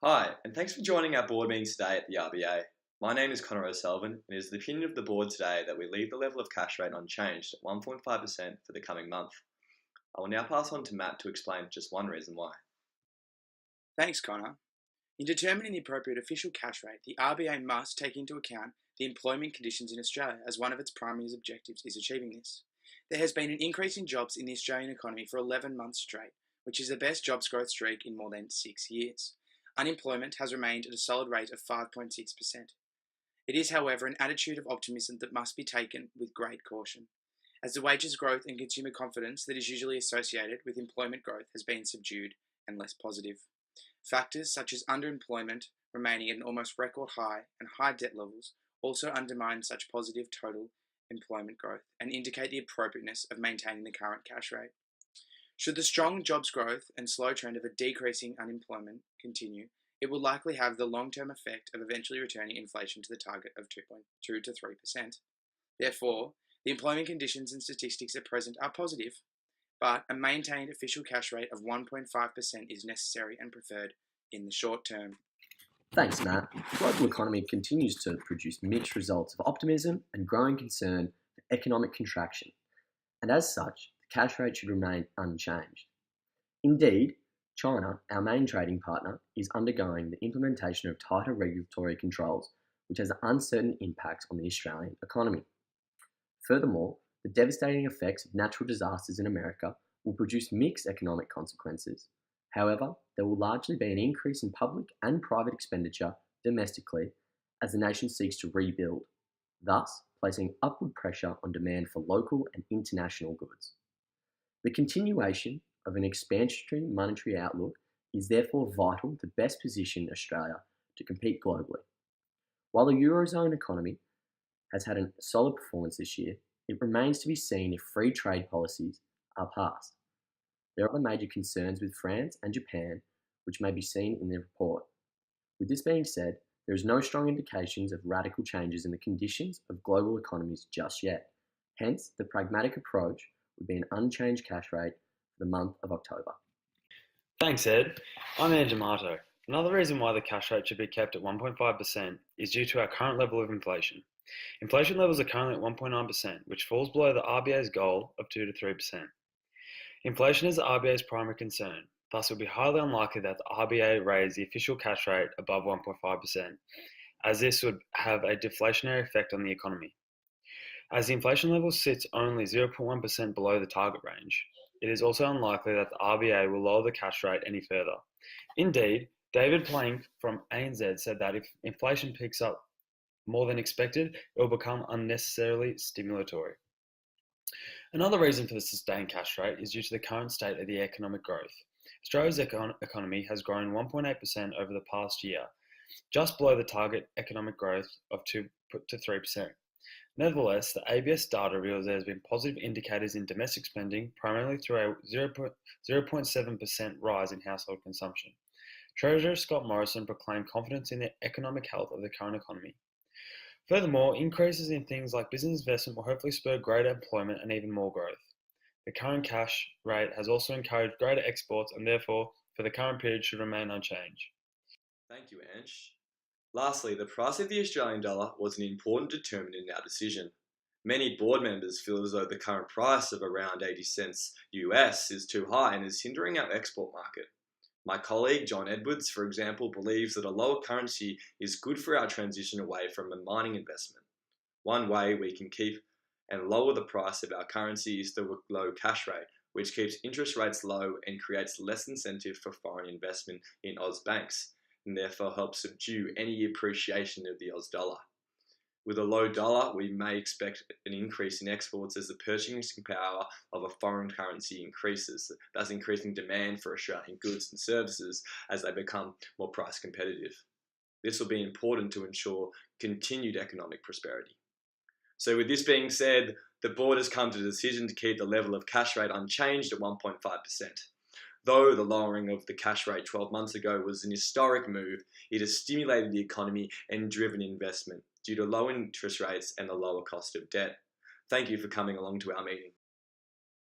Hi, and thanks for joining our board meeting today at the RBA. My name is Conor, and it is the opinion of the board today that we leave the level of cash rate unchanged at 1.5% for the coming month. I will now pass on to Matt to explain just one reason why. Thanks, Conor. In determining the appropriate official cash rate, the RBA must take into account the employment conditions in Australia, as one of its primary objectives is achieving this. There has been an increase in jobs in the Australian economy for 11 months straight, which is the best jobs growth streak in more than 6 years. Unemployment has remained at a solid rate of 5.6%. It is, however, an attitude of optimism that must be taken with great caution, as the wages growth and consumer confidence that is usually associated with employment growth has been subdued and less positive. Factors such as underemployment remaining at an almost record high and high debt levels also undermine such positive total employment growth and indicate the appropriateness of maintaining the current cash rate. Should the strong jobs growth and slow trend of a decreasing unemployment continue, it will likely have the long-term effect of eventually returning inflation to the target of 2.2 to 3%. Therefore, the employment conditions and statistics at present are positive, but a maintained official cash rate of 1.5% is necessary and preferred in the short term. Thanks, Matt. The global economy continues to produce mixed results of optimism and growing concern for economic contraction, and as such, the cash rate should remain unchanged. Indeed, China, our main trading partner, is undergoing the implementation of tighter regulatory controls, which has uncertain impacts on the Australian economy. Furthermore, the devastating effects of natural disasters in America will produce mixed economic consequences. However, there will largely be an increase in public and private expenditure domestically as the nation seeks to rebuild, thus placing upward pressure on demand for local and international goods. The continuation of an expansionary monetary outlook is therefore vital to best position Australia to compete globally. While the Eurozone economy has had a solid performance this year, it remains to be seen if free trade policies are passed. There are other major concerns with France and Japan, which may be seen in the report. With this being said, there is no strong indications of radical changes in the conditions of global economies just yet. Hence, the pragmatic approach would be an unchanged cash rate for the month of October. Thanks, Ed. I'm Amato. Another reason why the cash rate should be kept at 1.5% is due to our current level of inflation. Inflation levels are currently at 1.9%, which falls below the RBA's goal of 2 to 3%. Inflation is the RBA's primary concern, thus it would be highly unlikely that the RBA raise the official cash rate above 1.5%, as this would have a deflationary effect on the economy. As the inflation level sits only 0.1% below the target range, it is also unlikely that the RBA will lower the cash rate any further. Indeed, David Plank from ANZ said that if inflation picks up more than expected, it will become unnecessarily stimulatory. Another reason for the sustained cash rate is due to the current state of the economic growth. Australia's economy has grown 1.8% over the past year, just below the target economic growth of 2 to 3%. Nevertheless, the ABS data reveals there has been positive indicators in domestic spending, primarily through a 0.7% rise in household consumption. Treasurer Scott Morrison proclaimed confidence in the economic health of the current economy. Furthermore, increases in things like business investment will hopefully spur greater employment and even more growth. The current cash rate has also encouraged greater exports and therefore, for the current period, should remain unchanged. Thank you, Ange. Lastly, the price of the Australian dollar was an important determinant in our decision. Many board members feel as though the current price of around 80 cents US is too high and is hindering our export market. My colleague John Edwards, for example, believes that a lower currency is good for our transition away from a mining investment. One way we can keep and lower the price of our currency is the low cash rate, which keeps interest rates low and creates less incentive for foreign investment in Oz banks, and therefore helps subdue any appreciation of the Oz dollar. With a low dollar, we may expect an increase in exports as the purchasing power of a foreign currency increases, thus increasing demand for Australian goods and services as they become more price competitive. This will be important to ensure continued economic prosperity. So with this being said, the board has come to the decision to keep the level of cash rate unchanged at 1.5%. Though the lowering of the cash rate 12 months ago was an historic move, it has stimulated the economy and driven investment due to low interest rates and the lower cost of debt. Thank you for coming along to our meeting.